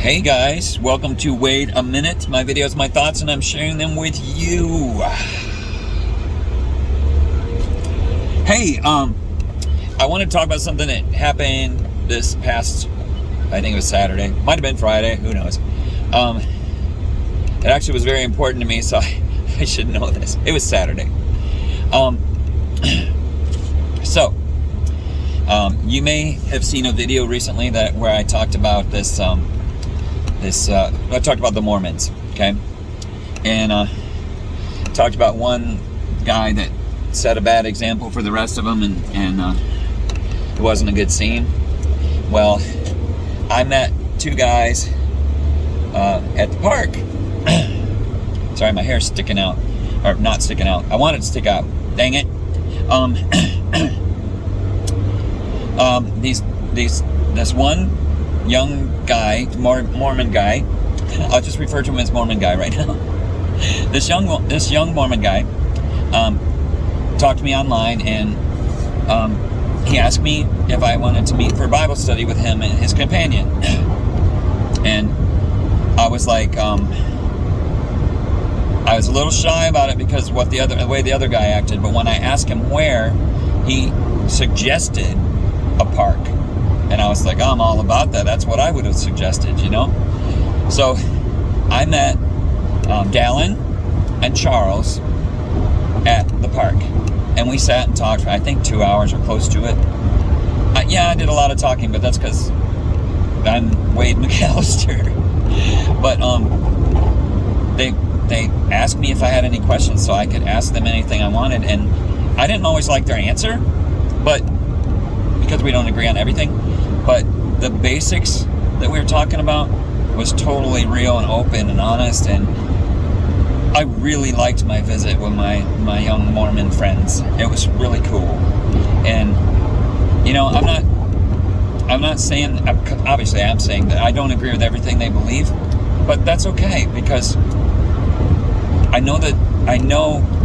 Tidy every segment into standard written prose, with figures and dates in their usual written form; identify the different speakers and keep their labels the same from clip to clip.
Speaker 1: Hey guys, welcome to Wait a Minute. My videos, my thoughts, and I'm sharing them with you. Hey, I want to talk about something that happened this past, I think it was Saturday. Might have been Friday, who knows. It actually was very important to me, so I should know this. It was Saturday. You may have seen a video recently where I talked about this. I talked about the Mormons, okay, and talked about one guy that set a bad example for the rest of them, and it wasn't a good scene. Well, I met two guys at the park. Sorry, my hair's sticking out, or not sticking out. I want it to stick out. Dang it. This one young guy, Mormon guy, I'll just refer to him as Mormon guy right now. This young Mormon guy talked to me online, and he asked me if I wanted to meet for Bible study with him and his companion. And I was like, I was a little shy about it because of the way the other guy acted. But when I asked him where, he suggested a park. And I was like, I'm all about that. That's what I would have suggested, you know? So I met Dallin and Charles at the park. And we sat and talked for, I think, 2 hours or close to it. I did a lot of talking, but that's because I'm Wade McAllister. But they asked me if I had any questions so I could ask them anything I wanted. And I didn't always like their answer, but because we don't agree on everything. But the basics that we were talking about was totally real and open and honest, and I really liked my visit with my young Mormon friends. It was really cool. And you know, I'm not saying, obviously I'm saying that I don't agree with everything they believe, but that's okay, because I know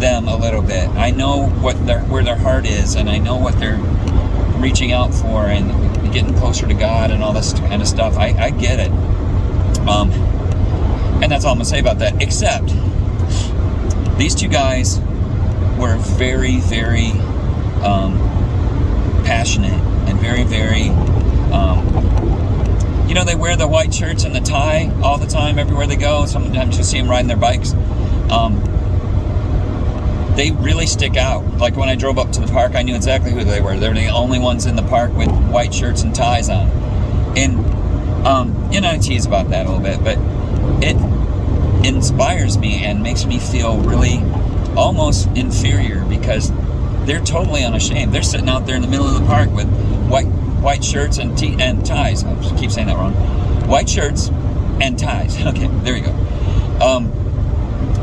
Speaker 1: them a little bit. I know where their heart is, and I know what they're reaching out for and getting closer to God and all this kind of stuff. I get it. And that's all I'm going to say about that. Except, these two guys were very, very passionate and very, very, they wear the white shirts and the tie all the time everywhere they go. Sometimes you see them riding their bikes. They really stick out. Like when I drove up to the park, I knew exactly who they were. They were the only ones in the park with white shirts and ties on. And, I tease about that a little bit, but it inspires me and makes me feel really almost inferior, because they're totally unashamed. They're sitting out there in the middle of the park with white shirts and ties. I keep saying that wrong. White shirts and ties. Okay, there you go.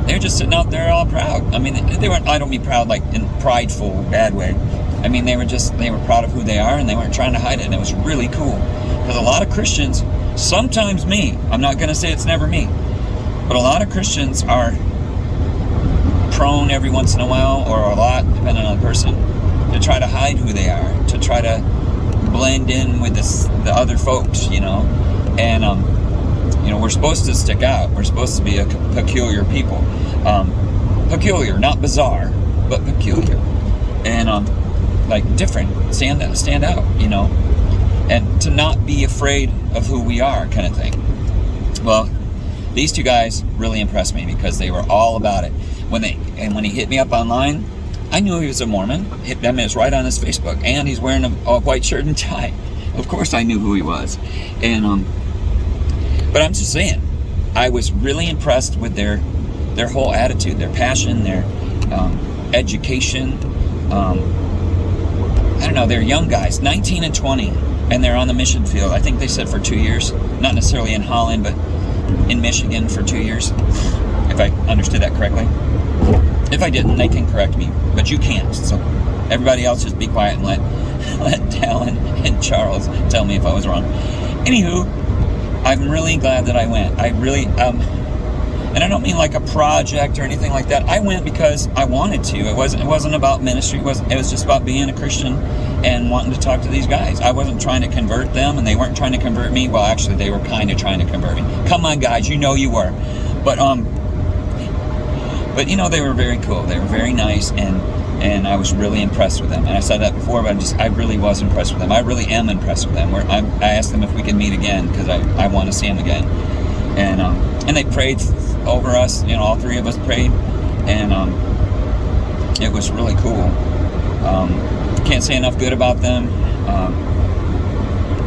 Speaker 1: They're just sitting out there all proud. I mean, they weren't, I don't mean proud like in prideful, bad way. I mean, they were proud of who they are, and they weren't trying to hide it, and it was really cool. Because a lot of Christians, sometimes me, I'm not going to say it's never me, but a lot of Christians are prone every once in a while, or a lot, depending on the person, to try to hide who they are, to try to blend in with the other folks, and we're supposed to stick out. We're supposed to be a peculiar people. Peculiar, not bizarre, but peculiar. And different, stand out, and to not be afraid of who we are, kind of thing. Well, these two guys really impressed me because they were all about it. When he hit me up online, I knew he was a Mormon. It's right on his Facebook, and he's wearing a white shirt and tie. Of course I knew who he was. And but I'm just saying, I was really impressed with their whole attitude, their passion, their education. I don't know, they're young guys, 19 and 20, and they're on the mission field. I think they said for 2 years, not necessarily in Holland, but in Michigan for 2 years, if I understood that correctly. If I didn't, they can correct me, but you can't. So everybody else just be quiet and let Dallin and Charles tell me if I was wrong. Anywho, I'm really glad that I went. I really, And I don't mean like a project or anything like that. I went because I wanted to. It wasn't about ministry. It was just about being a Christian and wanting to talk to these guys. I wasn't trying to convert them, and they weren't trying to convert me. Well, actually, they were kind of trying to convert me. Come on, guys, you know you were. But you know, they were very cool. They were very nice, and I was really impressed with them. And I said that before, but I really was impressed with them. I really am impressed with them. I asked them if we could meet again because I want to see them again. And they prayed over us. You know, all three of us prayed, and it was really cool. Can't say enough good about them.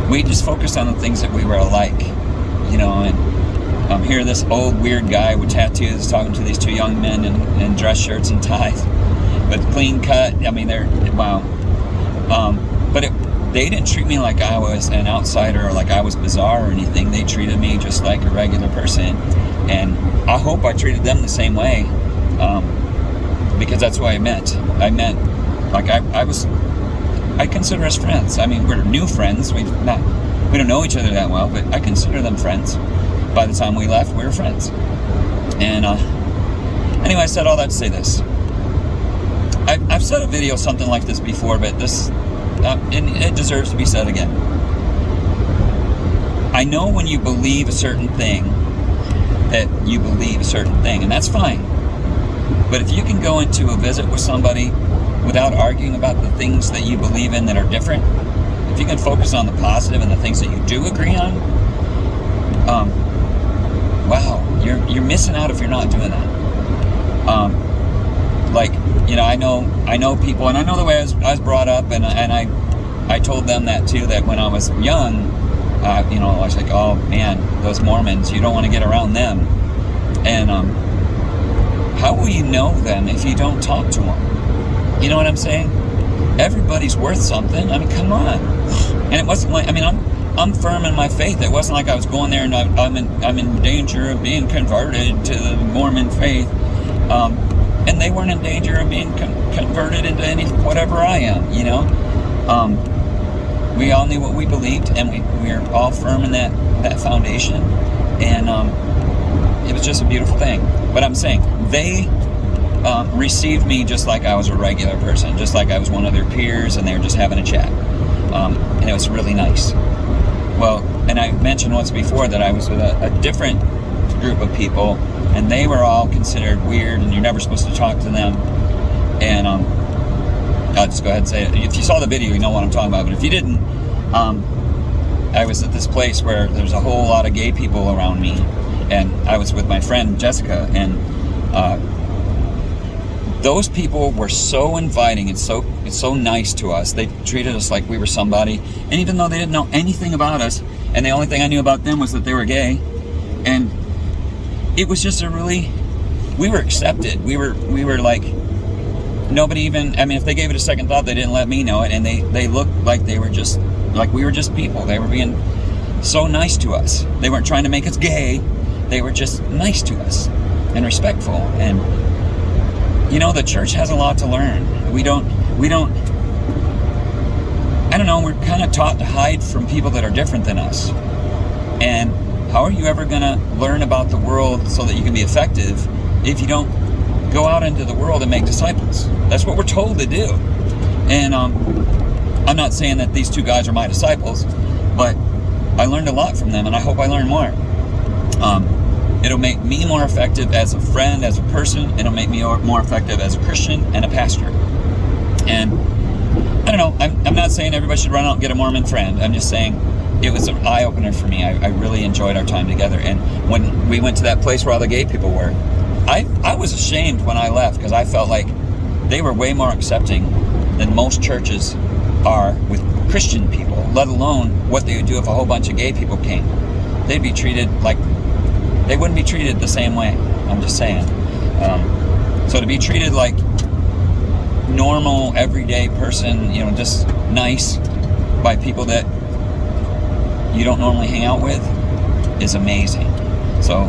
Speaker 1: We just focused on the things that we were alike, you know. And here, this old weird guy with tattoos talking to these two young men in dress shirts and ties, with clean cut. I mean, they're wow. But they didn't treat me like I was an outsider or like I was bizarre or anything. They treated me just like a regular person, and I hope I treated them the same way, because that's what I meant. I meant like I consider us friends. I mean, we're new friends. We don't know each other that well, but I consider them friends. By the time we left, we were friends. And anyway, I said all that to say this. I've said a video something like this before, but this and it deserves to be said again. I know when you believe a certain thing, that you believe a certain thing, and that's fine. But if you can go into a visit with somebody without arguing about the things that you believe in that are different, if you can focus on the positive and the things that you do agree on, wow, you're missing out if you're not doing that. Like, you know, I know people, and I know the way I was brought up, and I told them that too, that when I was young, you know, I was like, oh man, those Mormons, you don't want to get around them. And how will you know them if you don't talk to them? You know what I'm saying? Everybody's worth something. I mean, come on. And it wasn't like, I mean, I'm firm in my faith. It wasn't like I was going there and I'm in danger of being converted to the Mormon faith. And they weren't in danger of being converted into whatever I am, you know. We all knew what we believed, and we were all firm in that foundation. And it was just a beautiful thing. But I'm saying, they received me just like I was a regular person, just like I was one of their peers, and they were just having a chat. And it was really nice. Well, and I mentioned once before that I was with a different group of people, and they were all considered weird, and you're never supposed to talk to them. And I'll just go ahead and say it. If you saw the video, you know what I'm talking about. But if you didn't, I was at this place where there's a whole lot of gay people around me, and I was with my friend Jessica, and those people were so inviting and so nice to us. They treated us like we were somebody, and even though they didn't know anything about us, and the only thing I knew about them was that they were gay, and it was just we were accepted. We were like, nobody even, I mean, if they gave it a second thought, they didn't let me know it, and they looked like they were just, like we were just people. They were being so nice to us. They weren't trying to make us gay. They were just nice to us and respectful. And you know, the church has a lot to learn. We don't, I don't know, we're kind of taught to hide from people that are different than us. And how are you ever going to learn about the world so that you can be effective if you don't go out into the world and make disciples? That's what we're told to do. And I'm not saying that these two guys are my disciples, but I learned a lot from them, and I hope I learn more. It'll make me more effective as a friend, as a person. It'll make me more effective as a Christian and a pastor. And I don't know, I'm not saying everybody should run out and get a Mormon friend. I'm just saying it was an eye-opener for me. I really enjoyed our time together. And when we went to that place where all the gay people were, I was ashamed when I left, because I felt like they were way more accepting than most churches are with Christian people, let alone what they would do if a whole bunch of gay people came. They'd be treated like, they wouldn't be treated the same way. I'm just saying. So to be treated like normal, everyday person, you know, just nice by people that you don't normally hang out with is amazing. So,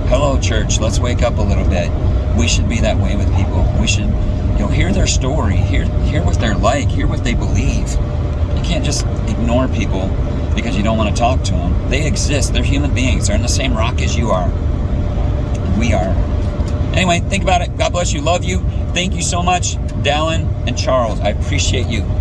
Speaker 1: hello church, let's wake up a little bit. We should be that way with people. We should, you know, hear their story, hear what they're like, hear what they believe. You can't just ignore people because you don't want to talk to them. They exist. They're human beings. They're in the same rock as you are. we are. Anyway, think about it. God bless you. Love you. Thank you so much, Dallin and Charles. I appreciate you.